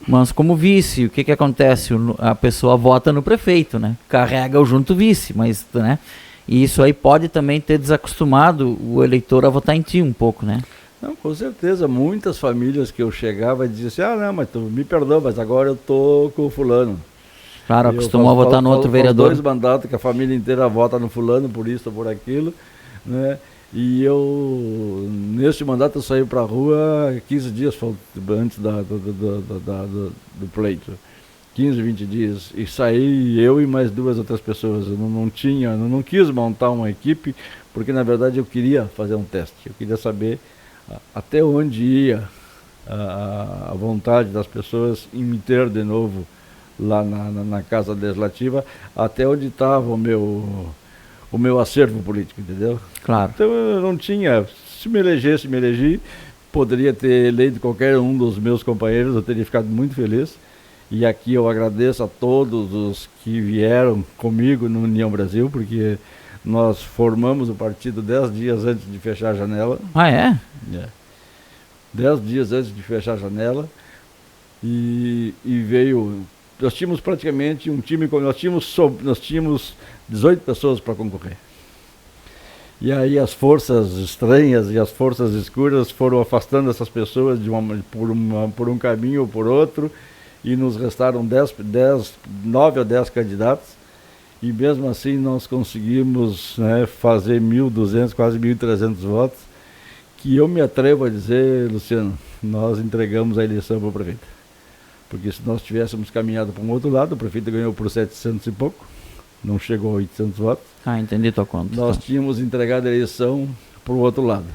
Mas como vice, o que acontece? A pessoa vota no prefeito, né? Carrega o junto vice, mas, né? E isso aí pode também ter desacostumado o eleitor a votar em ti um pouco, né? Não, com certeza, muitas famílias que eu chegava diziam assim, não, mas tu me perdoa, mas agora eu tô com o fulano. Claro, Eu acostumou a votar no outro vereador. Faz 2 mandatos que a família inteira vota no fulano, por isso ou por aquilo, né? E eu, neste mandato, eu saí para a rua 15 dias antes do pleito. 15, 20 dias. E saí eu e mais 2 outras pessoas. Eu não quis montar uma equipe, porque na verdade eu queria fazer um teste. Eu queria saber até onde ia a vontade das pessoas em me ter de novo lá na Casa Legislativa, até onde estava o meu acervo político, entendeu? Claro. Então eu não tinha, se me elegesse, me elegi, poderia ter eleito qualquer um dos meus companheiros, eu teria ficado muito feliz. E aqui eu agradeço a todos os que vieram comigo no União Brasil, porque nós formamos o partido 10 dias antes de fechar a janela. Ah, é? 10 dias antes de fechar a janela. E veio... Nós tínhamos praticamente um time, nós tínhamos 18 pessoas para concorrer. E aí as forças estranhas e as forças escuras foram afastando essas pessoas por um caminho ou por outro, e nos restaram 9 ou 10 candidatos, e mesmo assim nós conseguimos, né, fazer 1.200, quase 1.300 votos, que eu me atrevo a dizer, Luciano, nós entregamos a eleição para o prefeito. Porque se nós tivéssemos caminhado para um outro lado, o prefeito ganhou por 700 e pouco, não chegou a 800 votos. Ah, entendi tua conta. Nós tínhamos entregado a eleição para o outro lado.